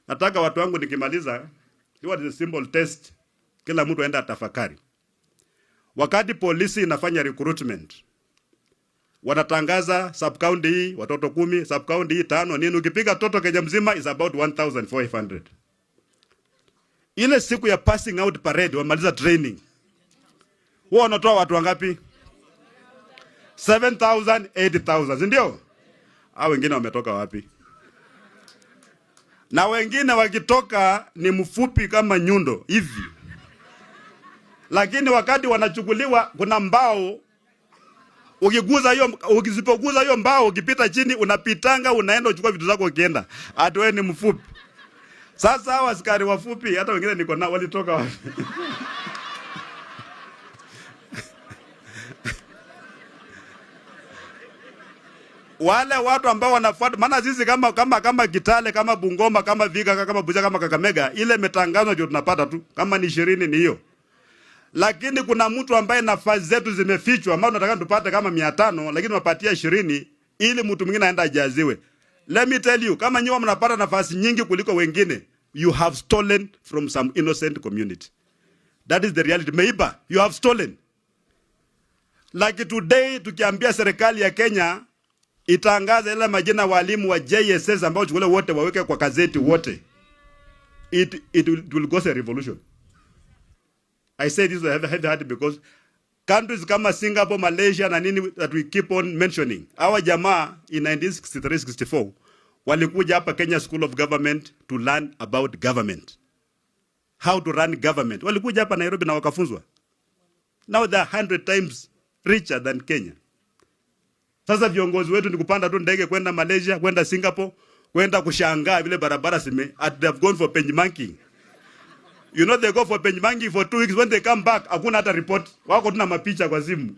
Nataka watu wangu nikimaliza, hiyo ni simple test. Kila mtu aenda atafakari. Wakati polisi inafanya recruitment, wanatangaza sub county hii watoto 10, sub county hii 5 nini, ukipiga toto Kenya mzima is about 1500. Ile siku ya passing out parade wamaliza training, wao wanatoa watu wangapi? 7,000, 8,000, ndio? Hao wengine wametoka wapi? Na wengine wakitoka ni mfupi kama nyundo hivi. Lakini wakati wanachukuliwa kuna mbao, ukisipoguza hiyo mbao ukipita chini unapitanga unaenda uchukua vitu zako ukienda. Ati wewe ni mfupi. Sasa hao askari wafupi hata wengine niko nao walitoka wapi? Wale watu ambao wanafuata, maana sisi kama Kitale, kama Bungoma, kama Viga, kama Busia, kama Kakamega, ile imetangazwa ndio tunapata tu. Kama ni 20 ni hiyo. Lakini kuna mtu ambaye nafasi zetu zimefichwa ambao tunataka tupate kama 500, lakini tunapatia 20 ili mtu mwingine aenda ajaziwe. Let me tell you, kama nyinyi mnapata nafasi nyingi kuliko wengine, you have stolen from some innocent community. That is the reality. Meiba, you have stolen. Like today tukiambia serikali ya Kenya itangaza ile majina walimu wa JSS ambao chukule wote waweke kwa gazeti wote, it will cause a revolution. I say this with a heavy heart because countries kama Singapore, Malaysia na nini that we keep on mentioning, our jamaa in 1963-64 walikuja hapa Kenya School of Government to learn about government, how to run government. Walikuja hapa Nairobi na wakafunzwa. Now they are 100 times richer than Kenya. Sasa viongozi wetu ni kupanda tu ndege kwenda Malaysia, kwenda Singapore, kwenda kushangaa vile barabara they have gone for benchmarking. You know they go for benchmarking for 2 weeks, when they come back hakuna hata report. Wako tuna mapicha kwa simu.